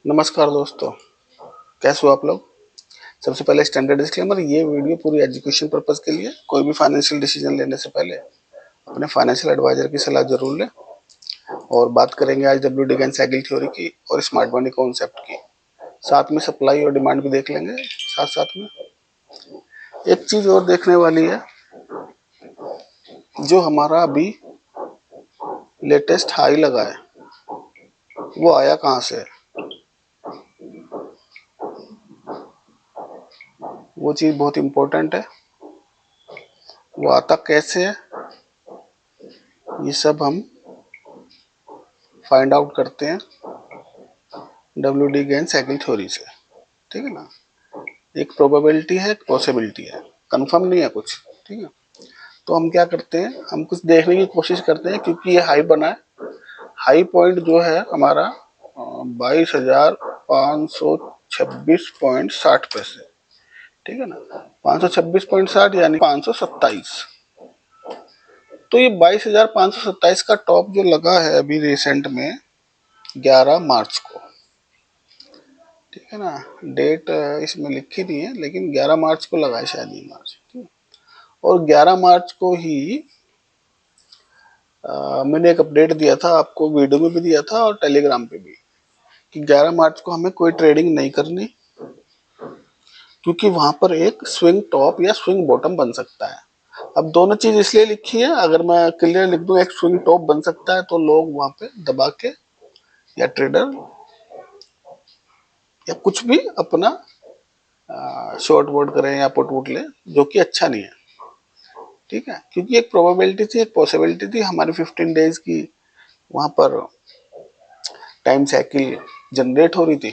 नमस्कार दोस्तों, कैसे हो आप लोग। सबसे पहले स्टैंडर्ड डिस्क्लेमर, ये वीडियो पूरी एजुकेशन पर्पस के लिए। कोई भी फाइनेंशियल डिसीजन लेने से पहले अपने फाइनेंशियल एडवाइजर की सलाह जरूर लें। और बात करेंगे आज WD साइकिल थ्योरी की और स्मार्ट मनी कॉन्सेप्ट की। साथ में सप्लाई और डिमांड भी देख लेंगे। साथ साथ में एक चीज और देखने वाली है, जो हमारा अभी लेटेस्ट हाई लगा है वो आया कहाँ से, वो चीज बहुत इंपॉर्टेंट है। वो आता कैसे है, ये सब हम फाइंड आउट करते हैं WD साइकिल थ्योरी से। ठीक है ना। एक प्रोबेबिलिटी है, एक पॉसिबिलिटी है, कंफर्म नहीं है कुछ। ठीक है। तो हम क्या करते हैं, हम कुछ देखने की कोशिश करते हैं, क्योंकि ये हाई बना है। हाई पॉइंट जो है हमारा 22,526.60 पैसे। ठीक है ना। 526.60 यानी 527। तो ये 22,527 का टॉप जो लगा है अभी रिसेंट में 11 मार्च को। ठीक है ना। डेट इसमें लिखी नहीं है, लेकिन 11 मार्च को लगा है शायद ये मार्च। ठीक है। और 11 मार्च को ही मैंने एक अपडेट दिया था आपको, वीडियो में भी दिया था और टेलीग्राम पे भी, कि 11 मार्च को हमें कोई ट्रेडिंग नहीं करनी, क्योंकि वहां पर एक स्विंग टॉप या स्विंग बॉटम बन सकता है। अब दोनों चीज इसलिए लिखी है, अगर मैं क्लियर लिख दूं एक स्विंग टॉप बन सकता है, तो लोग वहां पे दबा के या ट्रेडर या कुछ भी अपना शॉर्ट वोट करें या पुट वुट लें, जो कि अच्छा नहीं है। ठीक है। क्योंकि एक प्रोबेबिलिटी थी, एक पॉसिबिलिटी थी हमारी 15 डेज की, वहां पर टाइम साइकिल जनरेट हो रही थी।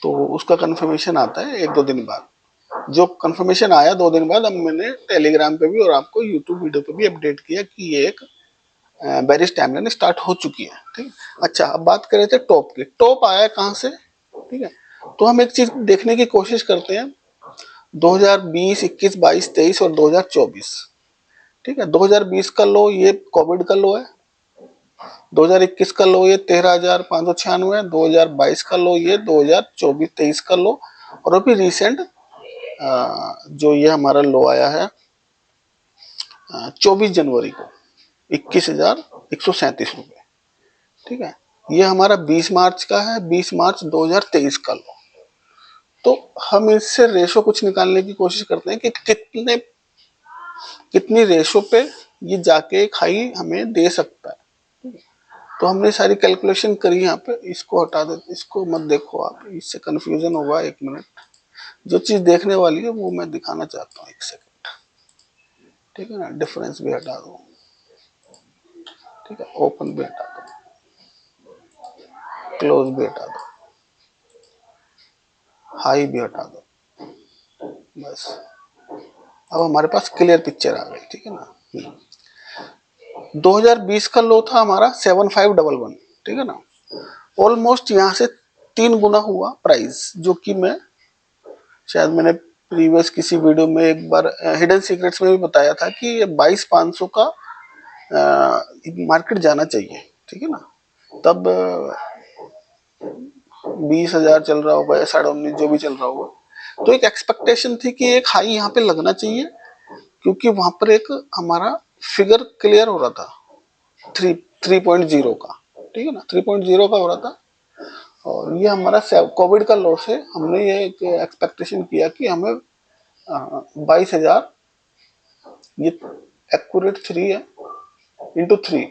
तो उसका कंफर्मेशन आता है 1-2 दिन बाद। जो कंफर्मेशन आया 2 दिन बाद, अब मैंने टेलीग्राम पे भी और आपको यूट्यूब वीडियो पे भी अपडेट किया कि ये एक बेरिश टाइमलाइन स्टार्ट हो चुकी है। ठीक है। अच्छा, अब बात करें थे टॉप की। टॉप आया कहाँ से। ठीक है। तो हम एक चीज देखने की कोशिश करते हैं, 2020, 21, 22, 23 और 2024। ठीक है। 2020 का लो ये कोविड का लो है। 2021 का लो ये 13,596 है। 2022 का लो ये 2024-23 का लो। और अभी रिसेंट जो ये हमारा लो आया है 24 जनवरी को 21,137 रुपये। ठीक है। ये हमारा 20 मार्च का है, 20 मार्च 2023 का लो। तो हम इससे रेशो कुछ निकालने की कोशिश करते हैं कि कितनी रेशो पे ये जाके एक हाई हमें दे सकता है। तो हमने सारी कैलकुलेशन करी यहाँ पे। इसको हटा दे, इसको मत देखो आप, इससे कंफ्यूजन होगा। 1 मिनट, जो चीज देखने वाली है वो मैं दिखाना चाहता हूँ। 1 सेकंड। ठीक है ना। डिफरेंस भी हटा दो। ठीक है। ओपन भी हटा दो, क्लोज भी हटा दो, हाई भी हटा दो। बस अब हमारे पास क्लियर पिक्चर आ गई। ठीक है ना। 2020 का लो था हमारा 7511। ठीक है ना। ऑलमोस्ट यहाँ से 3 गुना हुआ प्राइस, जो कि मैं शायद मैंने प्रीवियस किसी वीडियो में एक बार हिडन सीक्रेट्स में भी बताया था कि ये 22,500 का मार्केट जाना चाहिए। ठीक है ना। तब 20,000 चल रहा होगा या 19,500 जो भी चल रहा होगा। तो एक एक्सपेक्टेशन थी कि एक हाई यहाँ पे लगना चाहिए, क्योंकि वहां पर एक हमारा फिगर क्लियर हो रहा था 3.0 का। ठीक है ना। 3.0 का हो रहा था। और ये हमारा कोविड का लॉस है। हमने ये एक एक्सपेक्टेशन किया कि हमें 22,000, ये एक्यूरेट 3 है, इंटू 3।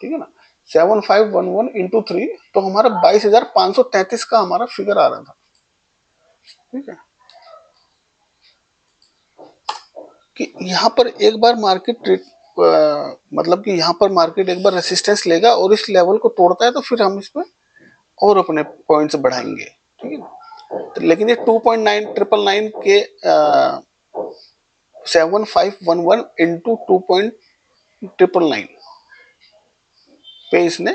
ठीक है ना। 7511 इंटू 3, तो हमारा 22,533 का हमारा फिगर आ रहा था। ठीक है। कि यहाँ पर एक बार मार्केट मतलब कि यहाँ पर मार्केट एक बार रेसिस्टेंस लेगा और इस लेवल को तोड़ता है, तो फिर हम इसमें और अपने पॉइंट्स बढ़ाएंगे। ठीक है ना। तो लेकिन ये 2.999 के 7511 इंटू 2.999 पे इसने,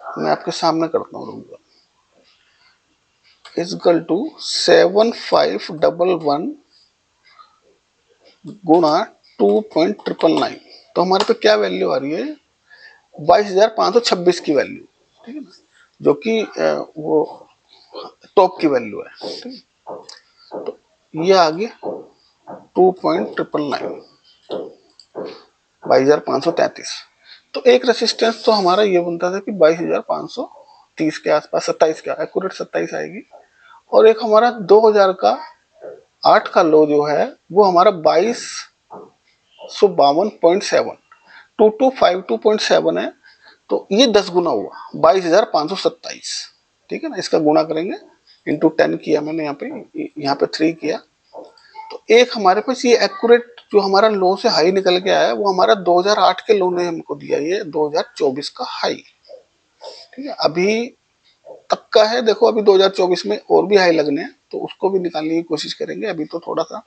मैं आपके सामने करता हूँ, इजकल टू 7511 गुणा 2.999। तो हमारे पे क्या वैल्यू आ रही है, 22,526 की वैल्यू। ठीक है ना। जो कि वो टॉप की वैल्यू है, ठीक है। तो ये आ गया 2.999, 22,533। तो एक रेसिस्टेंस तो हमारा ये बनता था कि 22,530 के आसपास, 27 का एक्यूरेट 27 आएगी। और एक हमारा 2000 का 8 का लो जो है वो हमारा 2252.7, 2252.7 है। तो ये 10 गुना हुआ 22,527, ठीक है ना। इसका गुणा करेंगे, इंटू 10 किया मैंने यहाँ पे 3 किया। तो एक हमारे पास ये एक्यूरेट जो हमारा लो से हाई निकल के आया वो हमारा 2008 के लो ने हमको दिया, ये 2024 का हाई, ठीक है। अभी तक का है, देखो अभी 2024 में और भी हाई लगने हैं तो उसको भी निकालने की कोशिश करेंगे। अभी तो थोड़ा सा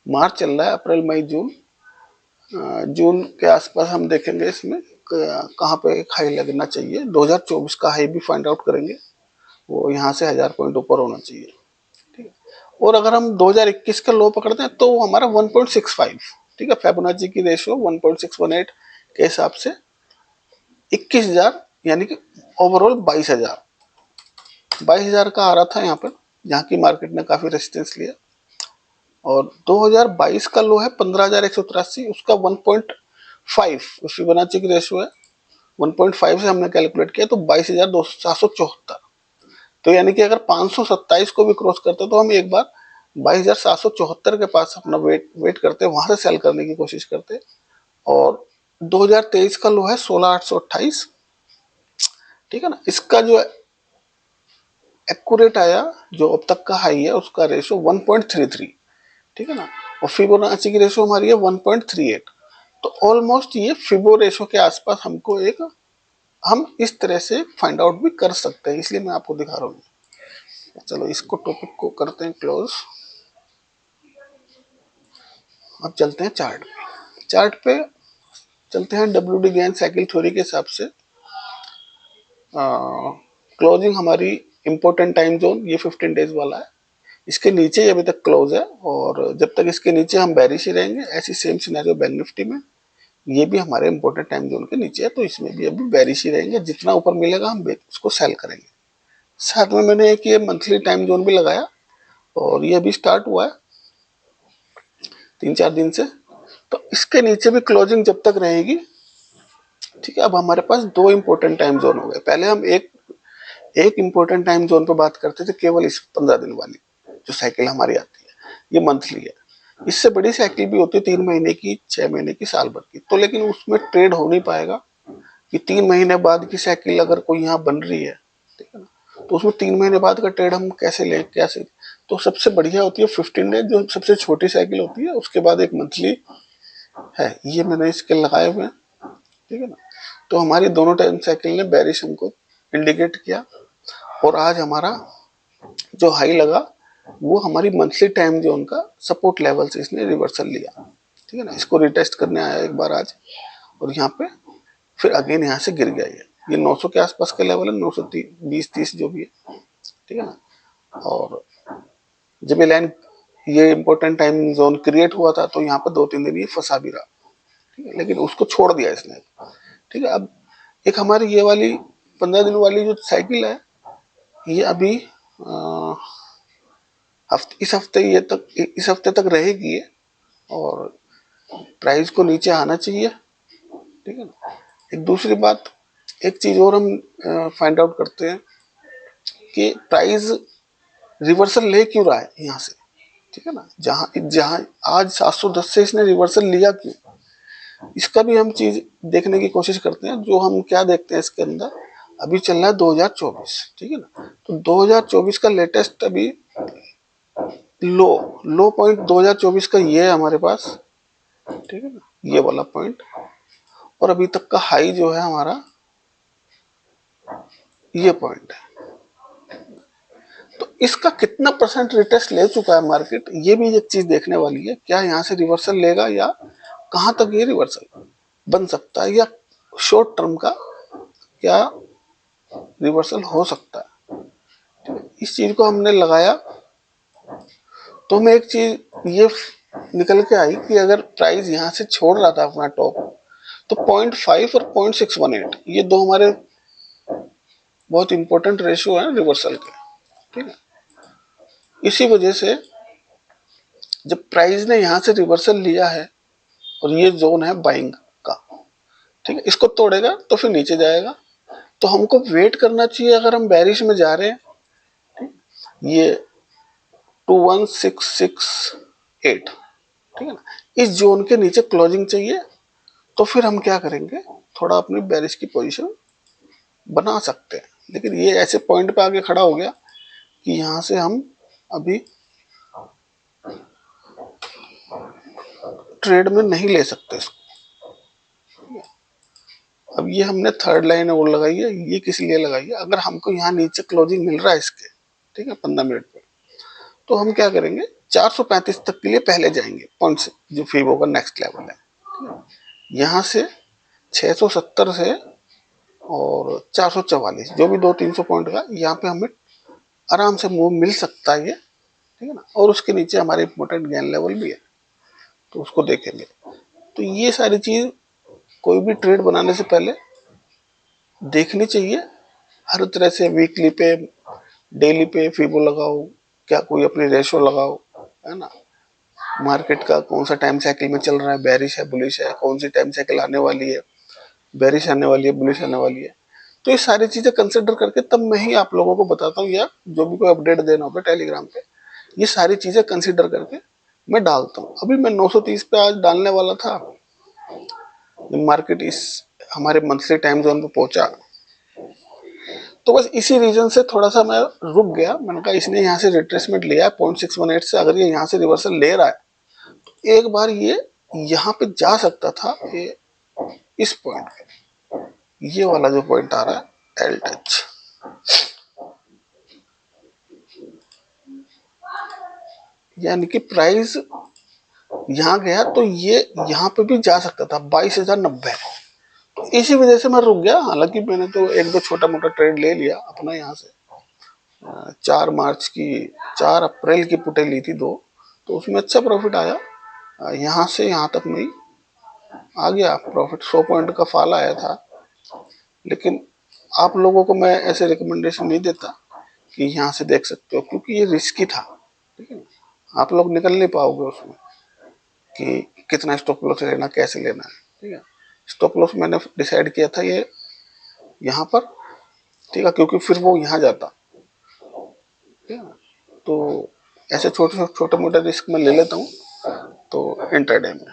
मार्च चल रहा है, अप्रैल मई जून, जून के आसपास हम देखेंगे इसमें कहाँ पे एक हाई लगना चाहिए। 2024 का हाई भी फाइंड आउट करेंगे, वो यहाँ से 1000 पॉइंट ऊपर होना चाहिए, ठीक है। और अगर हम 2021 का लो पकड़ते हैं तो वो हमारा 1.65, ठीक है। फिबोनाची की रेशियो 1.618 के हिसाब से 21,000, यानी कि ओवरऑल 22,000 का आ रहा था यहाँ पर, जहाँ की मार्केट ने काफी रेजिस्टेंस लिया। और 2022 का लो है 15,183, उसका 1.5 फिबोनाची की रेशियो है, 1.5 से हमने कैलकुलेट किया तो 22,774। तो यानी कि अगर 527 को भी क्रॉस करते तो हम एक बार 22,774 के पास अपना वेट करते, वहां से सेल करने की कोशिश करते। और 2023 का लो है 16,828, ठीक है ना। इसका जो एक्यूरेट आया, जो अब तक का हाई है, उसका रेशियो 1.33, ठीक है ना। और फिबोनाची की रेशियो हमारी है 1.38। तो ऑलमोस्ट ये फिबो रेशियो के आसपास हमको एक, हम इस तरह से फाइंड आउट भी कर सकते हैं, इसलिए मैं आपको दिखा रहा हूँ। चलो इसको टॉपिक को करते हैं क्लोज। अब चलते हैं चार्ट पे। चार्ट पे चलते हैं WD गेन साइकिल थ्योरी के हिसाब से। क्लोजिंग हमारी इंपॉर्टेंट टाइम जोन ये 15 डेज वाला है, इसके नीचे अभी तक क्लोज है। और जब तक इसके नीचे हम बेरिश ही रहेंगे, ऐसी सेम सिनेरियो बैंक निफ्टी में, ये भी हमारे इंपॉर्टेंट टाइम जोन के नीचे है, तो इसमें भी अभी बेरिश ही रहेंगे। जितना ऊपर मिलेगा हम उसको सेल करेंगे। साथ में मैंने एक ये मंथली टाइम जोन भी लगाया, और ये अभी स्टार्ट हुआ है 3-4 दिन से। तो इसके नीचे भी क्लोजिंग जब तक रहेगी, ठीक है। अब हमारे पास दो इंपॉर्टेंट टाइम जोन हो गए। पहले हम एक इंपॉर्टेंट टाइम जोन पे बात करते थे, केवल इस 15 दिन वाली जो साइकिल हमारी आती है, ये मंथली है। इससे बड़ी साइकिल भी होती है 3 महीने की, 6 महीने की, साल भर की। तो लेकिन उसमें ट्रेड हो नहीं पाएगा कि 3 महीने बाद की साइकिल अगर कोई यहाँ बन रही है, ठीक है ना, तो उसमें 3 महीने बाद का ट्रेड हम कैसे लें, कैसे। तो सबसे बढ़िया होती है 15 डेज, जो सबसे छोटी साइकिल होती है। उसके बाद एक मंथली है, ये मैंने इसके लगाए हुए हैं, ठीक है ना। तो हमारी दोनों टाइम साइकिल ने बेरिश हमको इंडिकेट किया। और आज हमारा जो हाई लगा वो हमारी मंथली टाइम जोन का सपोर्ट लेवल से इसने रिवर्सल लिया, ठीक है ना। इसको रिटेस्ट करने आया एक बार आज, और यहाँ पे फिर अगेन यहाँ से गिर गया। ये 900 के आसपास का लेवल है, 920-30 जो भी है, ठीक है ना। और जब ये लाइन, ये इंपॉर्टेंट टाइम जोन क्रिएट हुआ था तो यहाँ पर 2-3 दिन ये फंसा भी रहा, ठीक है, लेकिन उसको छोड़ दिया इसने, ठीक है। अब एक हमारी ये वाली 15 दिन वाली जो साइकिल है, ये अभी इस हफ्ते तक रहेगी ये, और प्राइस को नीचे आना चाहिए, ठीक है ना। एक दूसरी बात, एक चीज और हम फाइंड आउट करते हैं कि प्राइस रिवर्सल ले क्यों रहा है यहाँ से, ठीक है ना। जहां जहां आज 710 से इसने रिवर्सल लिया क्यों, इसका भी हम चीज देखने की कोशिश करते हैं। जो हम क्या देखते हैं इसके अंदर, अभी चल रहा है 2024, ठीक है ना। तो 2024 का लेटेस्ट अभी लो पॉइंट 2024 का ये है हमारे पास, ठीक है ना, ये वाला पॉइंट। और अभी तक का हाई जो है हमारा ये पॉइंट है। तो इसका कितना परसेंट रिटेस्ट ले चुका है मार्केट, ये भी एक चीज देखने वाली है। क्या यहाँ से रिवर्सल लेगा, या कहां तक ये रिवर्सल बन सकता है, या शॉर्ट टर्म का क्या रिवर्सल हो सकता है। इस चीज को हमने लगाया तो हमें एक चीज ये निकल के आई कि अगर प्राइस यहाँ से छोड़ रहा था अपना टॉप, तो 0.5 और 0.618 ये दो हमारे बहुत इंपॉर्टेंट रेशियो है रिवर्सल के, ठीक है। इसी वजह से जब प्राइस ने यहां से रिवर्सल लिया है और ये जोन है बाइंग का, ठीक है, इसको तोड़ेगा तो फिर नीचे जाएगा। तो हमको वेट करना चाहिए अगर हम बेरिश में जा रहे हैं, ये 21668, ठीक है ना, इस जोन के नीचे क्लोजिंग चाहिए। तो फिर हम क्या करेंगे, थोड़ा अपनी बेरिश की पोजीशन बना सकते हैं। लेकिन ये ऐसे पॉइंट पे आके खड़ा हो गया कि यहां से हम अभी ट्रेड में नहीं ले सकते इसको। अब ये हमने थर्ड लाइन और लगाई है, ये किस लिए लगाई है, अगर हमको यहाँ नीचे क्लोजिंग मिल रहा है इसके, ठीक है, 15 मिनट पे, तो हम क्या करेंगे, 435 तक के लिए पहले जाएंगे पॉइंट से, जो फीबो का नेक्स्ट लेवल है, ठीक है। यहाँ से 670 से और 444, जो भी 200-300 पॉइंट का, यहाँ पे हमें आराम से मूव मिल सकता है ये, ठीक है ना। और उसके नीचे हमारे इंपोर्टेंट गेन लेवल भी है, तो उसको देखेंगे। तो ये सारी चीज कोई भी ट्रेड बनाने से पहले देखनी चाहिए। हर तरह से वीकली पे, डेली पे फीबो लगाओ, क्या कोई अपनी रेशो लगाओ, है ना। मार्केट का कौन सा टाइम साइकिल में चल रहा है, बेरिश है, बुलिश है, कौन सी टाइम साइकिल आने वाली है, बेरिश आने वाली है, बुलिश आने वाली है। तो ये सारी चीजें कंसिडर करके तब मैं ही आप लोगों को बताता हूँ, या जो भी कोई अपडेट देना होगा टेलीग्राम पे, ये सारी चीजें कंसिडर करके मैं डालता हूँ। अभी मैं 930 पे आज डालने वाला था, मार्केट इस हमारे मंथली टाइम जोन पे पहुंचा, तो बस इसी रीजन से थोड़ा सा मैं रुक गया। मैंने कहा इसने यहाँ से रिट्रेसमेंट लिया है 0.618 से, अगर ये यहाँ से रिवर्सल ले रहा है तो एक बार ये यहाँ पे जा सकता था, ये इस पॉइंट पे, ये वाला जो पॉइंट आ रहा है एल टच, यानी कि प्राइस यहाँ गया तो ये यहाँ पे भी जा सकता था 22,090। तो इसी वजह से मैं रुक गया। हालांकि मैंने तो एक दो छोटा मोटा ट्रेड ले लिया अपना यहाँ से, 4 मार्च की, 4 अप्रैल की पुटें ली थी 2, तो उसमें अच्छा प्रॉफिट आया। यहाँ से यहाँ तक नहीं आ गया प्रॉफिट, 100 पॉइंट का फॉल आया था। लेकिन आप लोगों को मैं ऐसे रिकमेंडेशन नहीं देता कि यहाँ से देख सकते हो, क्योंकि ये रिस्की था, ठीक है। आप लोग निकल नहीं पाओगे उसमें कि कितना स्टॉप लॉस लेना, कैसे लेना है, ठीक है। स्टॉप लॉस मैंने डिसाइड किया था ये यहाँ पर, ठीक है, क्योंकि फिर वो यहाँ जाता, ठीक है। तो ऐसे छोटे छोटे मोटे रिस्क में ले लेता हूँ तो इंटरडे में।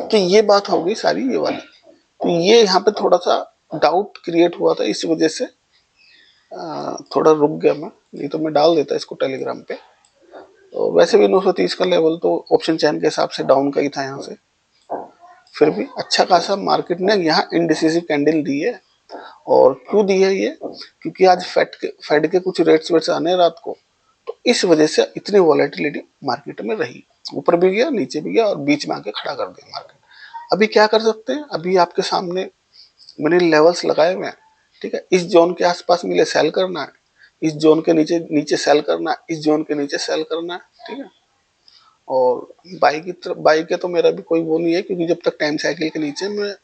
तो ये बात हो गई सारी ये वाली। तो ये यहाँ पे थोड़ा सा डाउट क्रिएट हुआ था, इस वजह से थोड़ा रुक गया मैं, नहीं तो मैं डाल देता इसको टेलीग्राम पे। तो वैसे भी 930 का लेवल तो ऑप्शन चैन के हिसाब से डाउन का ही था यहाँ से, फिर भी अच्छा खासा मार्केट ने यहाँ इनडिसिसिव कैंडल दी है। और क्यों दी है ये, क्योंकि आज फेड के कुछ रेट्स वेट्स आने रात को, तो इस वजह से इतनी वॉलेटिलिटी मार्केट में रही, ऊपर भी गया नीचे भी गया और बीच में आके खड़ा कर दिया मार्केट। अभी क्या कर सकते हैं, अभी आपके सामने मैंने लेवल्स लगाए हुए हैं, ठीक है। इस जोन के आसपास मिले सेल करना है, इस जोन के नीचे नीचे सेल करना है, इस जोन के नीचे सेल करना है, ठीक है। और बाई की तरफ, बाई के तो मेरा भी कोई वो नहीं है, क्योंकि जब तक टाइम साइकिल के नीचे मैं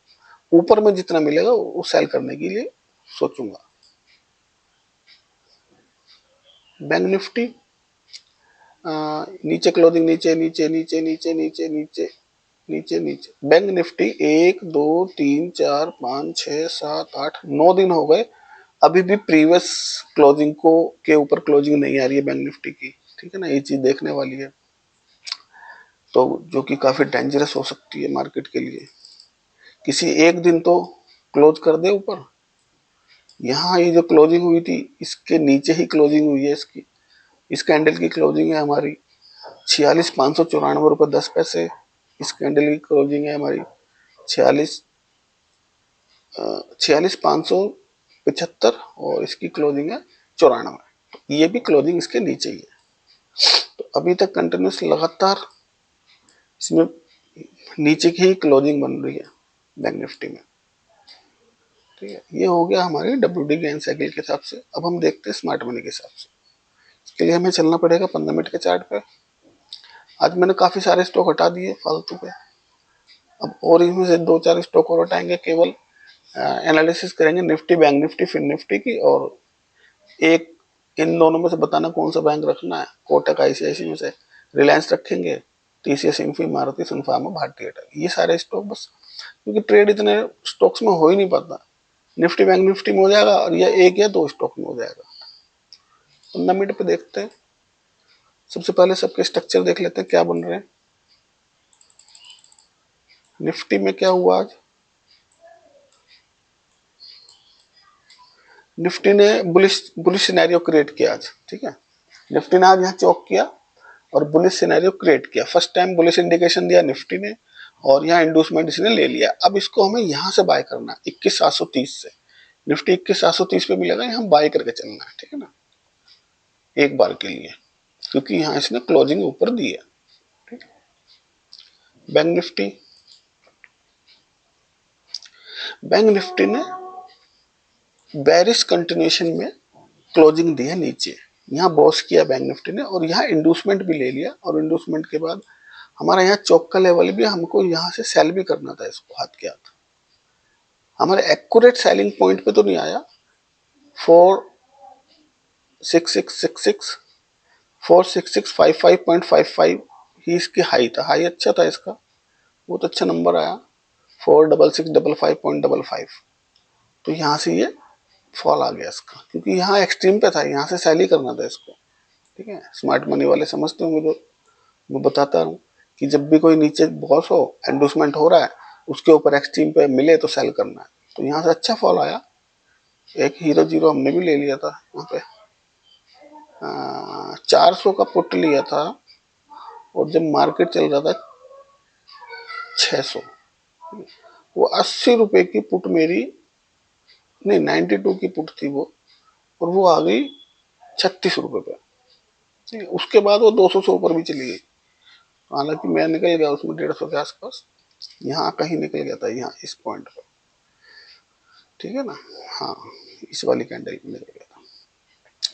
ऊपर में जितना मिलेगा वो सेल करने के लिए सोचूंगा। बैंक निफ्टी नीचे क्लोजिंग, नीचे नीचे नीचे नीचे नीचे नीचे नीचे नीचे, बैंक निफ्टी 1 2 3 4 5 6 7 8 9 दिन हो गए, अभी भी प्रीवियस क्लोजिंग को के ऊपर क्लोजिंग नहीं आ रही है बैंक निफ्टी की, ठीक है ना। ये चीज देखने वाली है, तो जो कि काफी डेंजरस हो सकती है मार्केट के लिए। किसी एक दिन तो क्लोज कर दे ऊपर। यहाँ ये जो क्लोजिंग हुई थी इसके नीचे ही क्लोजिंग हुई है इसकी, इस कैंडल की क्लोजिंग है हमारी 46,594 रुपये 10 पैसे। इस कैंडल की क्लोजिंग है हमारी 46,575 और इसकी क्लोजिंग है 94। ये भी क्लोजिंग इसके नीचे ही है। तो अभी तक कंटिन्यूस लगातार इसमें नीचे की ही क्लोजिंग बन रही है बैंक निफ्टी में, ठीक है। ये हो गया हमारी WD गेन साइकिल के हिसाब से। अब हम देखते हैं स्मार्ट मनी के हिसाब से। इसके लिए हमें चलना पड़ेगा 15 मिनट के चार्ट पे। आज मैंने काफी सारे स्टॉक हटा दिए फालतू पे, अब और इसमें से 2-4 स्टॉक और हटाएंगे केवल एनालिसिस करेंगे Nifty, bank Nifty, fin Nifty की, और एक इन दोनों में से बताना कौन सा बैंक रखना है, कोटक आईसीआईसी में से रिलायंस रखेंगे, टीसीएस, इन्फी, मारुति, सन फार्मा, भारतीय एयरटेल, ये सारे स्टॉक बस, क्योंकि ट्रेड इतने स्टॉक्स में हो ही नहीं पाता। निफ्टी बैंक निफ्टी में हो जाएगा और या एक या दो स्टॉक में हो जाएगा। 15 मिनट पे देखते हैं। सबसे पहले सबके स्ट्रक्चर देख लेते हैं क्या बन रहे हैं। निफ्टी में क्या हुआ आज, निफ्टी ने बुलिश बुलिश सिनेरियो क्रिएट किया आज, ठीक है। निफ्टी ने आज यहाँ चौक किया और बुलिश सिनेरियो क्रिएट किया। फर्स्ट टाइम बुलिश इंडिकेशन दिया निफ्टी ने और यहाँ इंडूसमेंट इसने ले लिया। अब इसको हमें यहाँ से बाय करना है 21,730 से। निफ्टी 21,730 पे मिलेगा, यहाँ बाय करके चलना है, ठीक है ना, एक बार के लिए, क्योंकि यहाँ इसने क्लोजिंग ऊपर दी है, ठीक है। बैंक निफ्टी ने बेरिश कंटिन्यूएशन में क्लोजिंग दी है नीचे, यहाँ बॉस किया बैंक निफ्टी ने और यहाँ इंडूसमेंट भी ले लिया, और इंडूसमेंट के बाद हमारा यहाँ चौक का लेवल भी, हमको यहाँ से सेल भी करना था इसको हाथ के हाथ। हमारे एक्यूरेट सेलिंग पॉइंट पे तो नहीं आया, 46666 46655.55 ही इसकी हाई था, हाई अच्छा था इसका, बहुत अच्छा नंबर आया 46655.55। तो यहाँ से ये फॉल आ गया इसका, क्योंकि यहाँ एक्सट्रीम पे था, यहाँ से सेल ही करना था इसको, ठीक है। स्मार्ट मनी वाले समझते होंगे, जो मैं बताता हूँ कि जब भी कोई नीचे बॉस हो, एंडोसमेंट हो रहा है, उसके ऊपर एक्सट्रीम पे मिले तो सेल करना है। तो यहाँ से अच्छा फॉल आया। एक हीरो जीरो हमने भी ले लिया था यहाँ पे, 400 का पुट लिया था, और जब मार्केट चल रहा था 600, वो 80 रुपए की पुट मेरी, नहीं 92 की पुट थी वो, और वो आ गई 36 रुपए पे। उसके बाद वो 200 से ऊपर भी चली गई, हालांकि मैं निकल गया उसमें 150 के आसपास, यहाँ कहीं निकल गया था, यहाँ इस पॉइंट पर, ठीक है ना। हाँ, इस वाली कैंडल में निकल गया था।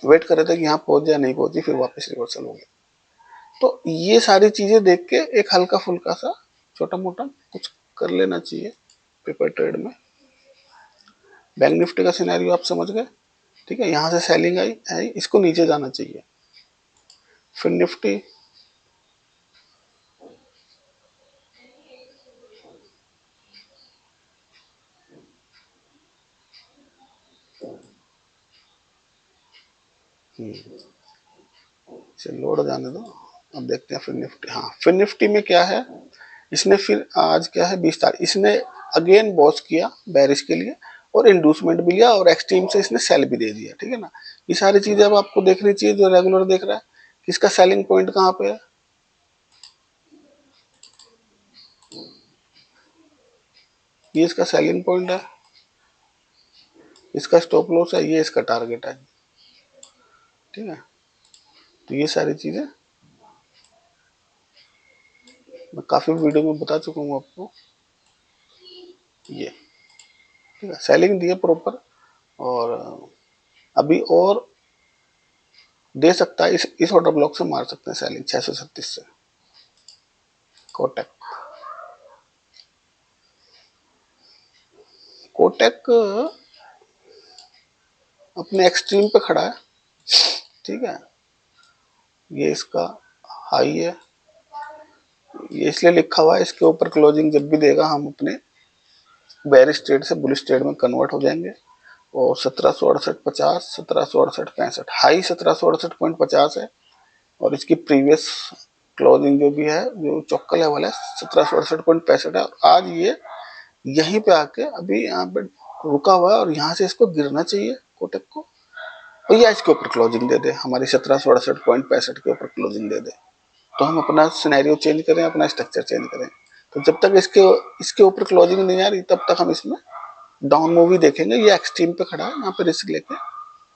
वेट कर रहे थे कि यहाँ पहुंच जाए, नहीं पहुंची, फिर वापस रिवर्सल हो गया। तो ये सारी चीजें देख के एक हल्का फुल्का सा छोटा मोटा कुछ कर लेना चाहिए पेपर ट्रेड में। बैंक निफ्टी का सिनेरियो आप समझ गए, ठीक है। यहाँ से सेलिंग आई, इसको नीचे जाना चाहिए। फिर निफ्टी, इसे लोड जाने दो, अब देखते हैं फिर निफ्टी। हाँ, फिर निफ्टी में क्या है, इसने फिर आज क्या है 20 तारीख, इसने अगेन बॉस किया बेरिश के लिए और इंडूसमेंट भी लिया और एक्सट्रीम से इसने सेल भी दे दिया, ठीक है ना। ये सारी चीजें अब आपको देखनी चाहिए, जो रेगुलर देख रहा है कि इसका सेलिंग पॉइंट कहाँ पे है। ये इसका सेलिंग पॉइंट है, इसका स्टॉप लॉस है, ये इसका टारगेट है, ठीक है। तो ये सारी चीजें मैं काफी वीडियो में बता चुका हूँ आपको। ये ठीक है, सेलिंग दी है प्रॉपर, और अभी और दे सकता है, इस ऑर्डर ब्लॉक से मार सकते हैं सेलिंग 636 से। कोटक, कोटक अपने एक्सट्रीम पे खड़ा है, ठीक है। ये इसका हाई है, ये इसलिए लिखा हुआ है, इसके ऊपर क्लोजिंग जब भी देगा हम अपने बेरिश ट्रेड से बुलिश ट्रेड में कन्वर्ट हो जाएंगे। और 1768.50, 1768.65, हाई 1768.50 है, और इसकी प्रीवियस क्लोजिंग जो भी है, जो चौका लेवल है 1768.65 है। और आज ये यहीं पे आके अभी यहाँ पे रुका हुआ है, और यहाँ से इसको गिरना चाहिए कोटक को, और या इसके ऊपर क्लोजिंग दे दे, हमारी 1768.65 के ऊपर क्लोजिंग दे दे, तो हम अपना सिनेरियो चेंज करें, अपना स्ट्रक्चर चेंज करें। तो जब तक इसके ऊपर क्लोजिंग नहीं आ रही, तब तक हम इसमें डाउन मूवी देखेंगे। ये एक्सट्रीम पे खड़ा है, यहाँ पे रिस्क लेके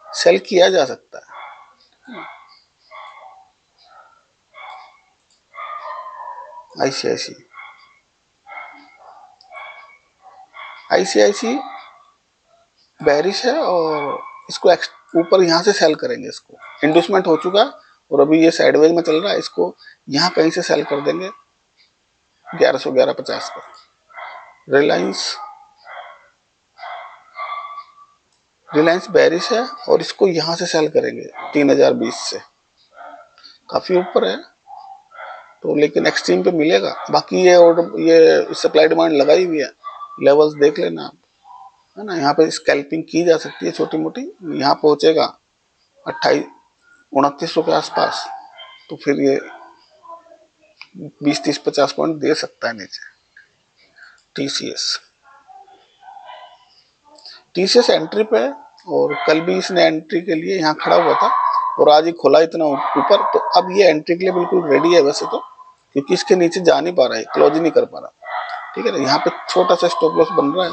सेल किया जा सकता है। आईसीआईसी, आईसीआईसी बेरिश है, और इसको ऊपर यहाँ से सेल करेंगे, इसको इंडूसमेंट हो चुका है और अभी ये साइडवेज में चल रहा है, इसको यहाँ कहीं से सेल कर देंगे 1111.50 पर। रिलायंस, रिलायंस बेरिश है और इसको यहाँ से सेल करेंगे 3020 से, काफी ऊपर है तो, लेकिन एक्सट्रीम पे मिलेगा। बाकी ये ऑर्डर, ये सप्लाई डिमांड लगाई हुई है, लेवल्स देख लेना आप, है ना। यहाँ पे स्कैल्पिंग की जा सकती है छोटी मोटी, यहाँ पहुंचेगा 28-29 के आसपास, तो फिर ये 20-30-50 पॉइंट दे सकता है नीचे। टीसीएस एंट्री पे है और कल भी इसने एंट्री के लिए यहाँ खड़ा हुआ था और आज ही खुला इतना ऊपर, तो अब ये एंट्री के लिए बिल्कुल रेडी है वैसे तो, क्योंकि इसके नीचे जा नहीं पा रहा है, क्लोज ही नहीं कर पा रहा। ठीक है ना, यहाँ पे छोटा सा स्टॉप लॉस बन रहा है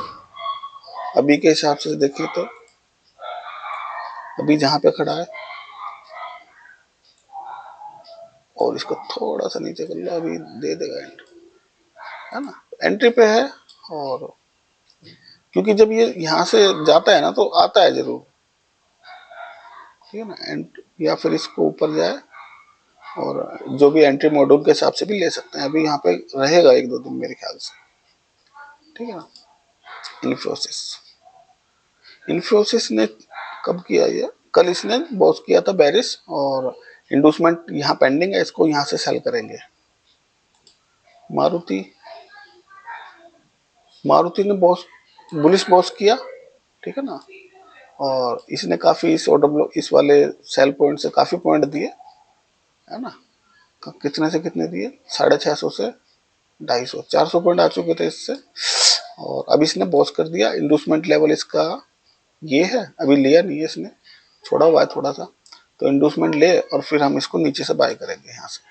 अभी के हिसाब से देखिए तो, अभी जहां पे खड़ा है, और इसको थोड़ा सा नीचे कर लो, अभी दे देगा एंट्री, है ना। एंट्री पे है, और क्योंकि जब ये यहाँ से जाता है ना तो आता है जरूर, ठीक है ना। या फिर इसको ऊपर जाए, और जो भी एंट्री मॉड्यूल के हिसाब से भी ले सकते हैं। अभी यहाँ पे रहेगा 1-2 दिन मेरे ख्याल से, ठीक है ना। इन्फोसिस ने कब किया ये, कल इसने बॉस किया था बेरिस, और इंडोसमेंट यहाँ पेंडिंग है, इसको यहाँ से सेल करेंगे। मारुति ने बॉस, बुलिश बॉस किया, ठीक है ना, और इसने काफी इस ऑर्डर, इस वाले सेल पॉइंट से काफी पॉइंट दिए, है ना। कितने से कितने दिए, 650 से 250, 400 पॉइंट आ चुके थे इससे, और अब इसने बॉस कर दिया। इंडोसमेंट लेवल इसका ये है, अभी लिया नहीं है इसने, छोड़ा हुआ है थोड़ा सा, तो इंडोसमेंट ले और फिर हम इसको नीचे से बाय करेंगे यहाँ से।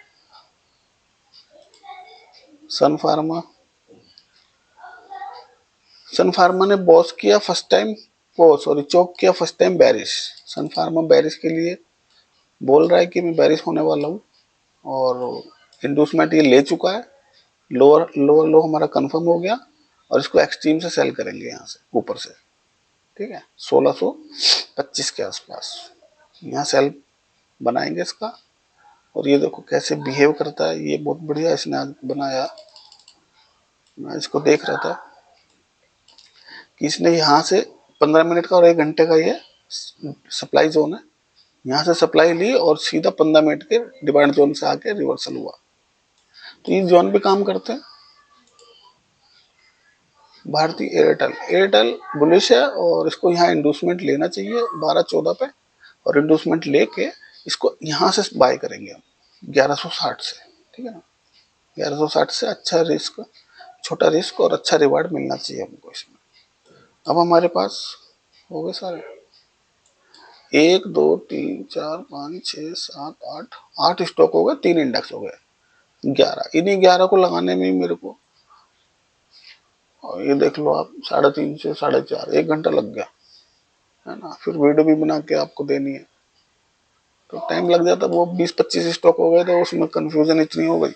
सन फार्मा ने बॉस किया फर्स्ट टाइम, वो सॉरी चौक किया फर्स्ट टाइम बेरिश। सन फार्मा बेरिश के लिए बोल रहा है कि मैं बेरिश होने वाला हूँ, और इंडोसमेंट ये ले चुका है, लोअर लो हमारा कंफर्म हो गया, और इसको एक्सट्रीम से सेल करेंगे यहाँ से ऊपर से, ठीक है, 1625 के आसपास यहाँ सेल बनाएंगे इसका। और ये देखो कैसे बिहेव करता है, ये बहुत बढ़िया इसने बनाया। मैं इसको देख रहा था कि इसने यहाँ से 15 मिनट का और 1 घंटे का ये सप्लाई जोन है, यहाँ से सप्लाई ली और सीधा 15 मिनट के डिमांड जोन से आके रिवर्सल हुआ, तो ये जोन भी काम करते हैं। भारतीय एयरटेल बुलिश है, और इसको यहाँ इंडोसमेंट लेना चाहिए 12-14 पे, और इंडोसमेंट लेके इसको यहाँ से बाय करेंगे हम 1160 से, ठीक है ना। 1160 से अच्छा रिस्क, छोटा रिस्क और अच्छा रिवार्ड मिलना चाहिए हमको इसमें। अब हमारे पास हो गए सारे, 1 2 3 4 5 6 7 8 स्टॉक हो गए, 3 इंडेक्स हो गए, 11। इन्हीं 11 को लगाने में मेरे को, और ये देख लो आप, 3:30 से 4:30 1 घंटा लग गया, है ना। फिर वीडियो भी बना के आपको देनी है तो टाइम लग जाता। वो 20-25 स्टॉक हो गए, तो उसमें कंफ्यूजन इतनी हो गई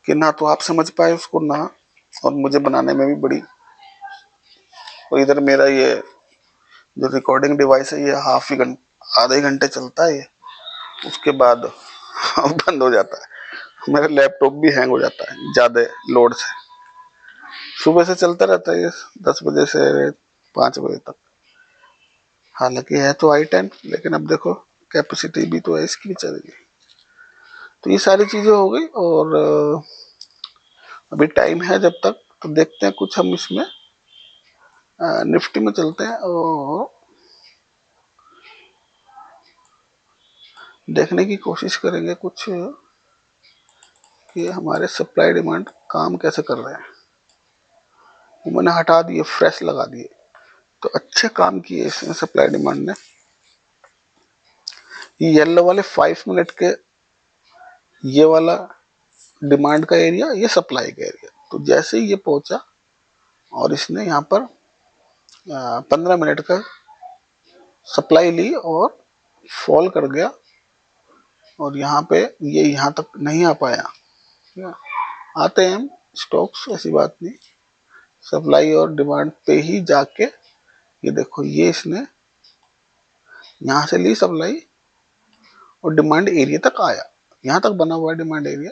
कि ना तो आप समझ पाए उसको, ना और मुझे बनाने में भी बड़ी, और इधर मेरा ये जो रिकॉर्डिंग डिवाइस है ये आधे घंटे चलता है, ये उसके बाद बंद हो जाता है। मेरा लैपटॉप भी हैंग हो जाता है ज्यादा लोड से, सुबह से चलता रहता है ये 10 बजे से 5 बजे तक। हालांकि है तो i10, लेकिन अब देखो कैपेसिटी भी तो है इसकी भी चलेगी। तो ये सारी चीजें हो गई, और अभी टाइम है जब तक, तो देखते हैं कुछ हम इसमें निफ्टी में चलते हैं और देखने की कोशिश करेंगे कुछ कि हमारे सप्लाई डिमांड काम कैसे कर रहे हैं। मैंने हटा दिए, फ्रेश लगा दिए, तो अच्छे काम किए इसमें सप्लाई डिमांड ने। ये येलो वाले 5 मिनट के, ये वाला डिमांड का एरिया, ये सप्लाई का एरिया, तो जैसे ही ये पहुंचा और इसने यहाँ पर 15 मिनट का सप्लाई ली और फॉल कर गया, और यहाँ पे ये यहाँ तक नहीं आ पाया। आते हैं हम स्टॉक्स, ऐसी बात नहीं, सप्लाई और डिमांड पे ही जाके, ये देखो ये इसने यहाँ से ली सप्लाई और डिमांड एरिया तक आया, यहाँ तक बना हुआ है डिमांड एरिया।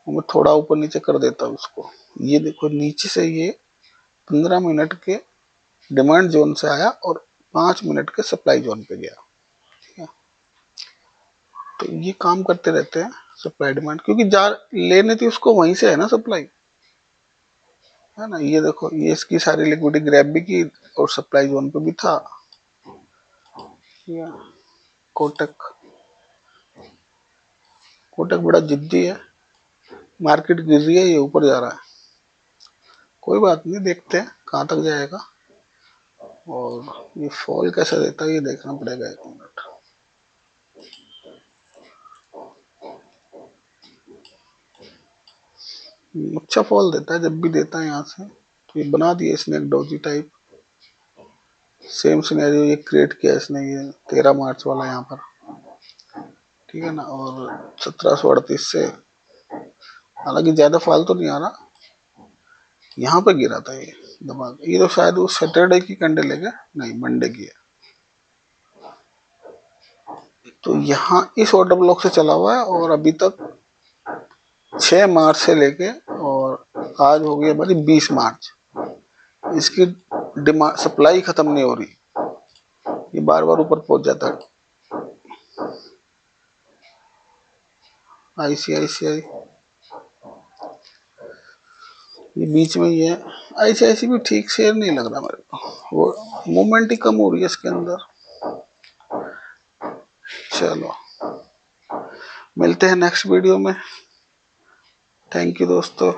मैं थोड़ा ऊपर नीचे कर देता हूँ उसको, ये देखो नीचे से ये 15 मिनट के डिमांड जोन से आया और 5 मिनट के सप्लाई जोन पे गया। ठीक है, तो ये काम करते रहते हैं सप्लाई डिमांड, क्योंकि जा लेने थी उसको वहीं से है ना सप्लाई, है ना। ये देखो, ये इसकी सारी लिक्विडिटी ग्रैब भी की और सप्लाई जोन पे भी था। या कोटक, कोटक बड़ा जिद्दी है, मार्केट गिर रही है, ये ऊपर जा रहा है। कोई बात नहीं, देखते हैं कहाँ तक जाएगा, और ये फॉल कैसा देता है ये देखना पड़ेगा। 1 मिनट, अच्छा फॉल देता है जब भी देता है यहाँ से। तो ये बना दिया इसने एक डोजी टाइप, सेम सिनेरियो ये क्रिएट किया इसने, ये 13 मार्च वाला यहाँ पर, ठीक है ना। और 1738 से, हालांकि ज्यादा फॉल तो नहीं आ रहा, यहाँ पे गिरा था ये दबा, ये तो शायद वो सैटरडे की कैंडल है क्या, नहीं मंडे की है। तो यहाँ इस ऑर्डर ब्लॉक से चला हुआ है, और अभी तक 6 मार्च से लेके, और आज हो गई हमारी 20 मार्च, इसकी डिमांड सप्लाई खत्म नहीं हो रही, ये बार बार ऊपर पहुंच जाता है। आईसीआईसीआई ये बीच में ही है, आईसीआईसी भी ठीक शेयर नहीं लग रहा मेरे को, वो मूवमेंट ही कम हो रही है इसके अंदर। चलो मिलते हैं नेक्स्ट वीडियो में, थैंक यू दोस्तों।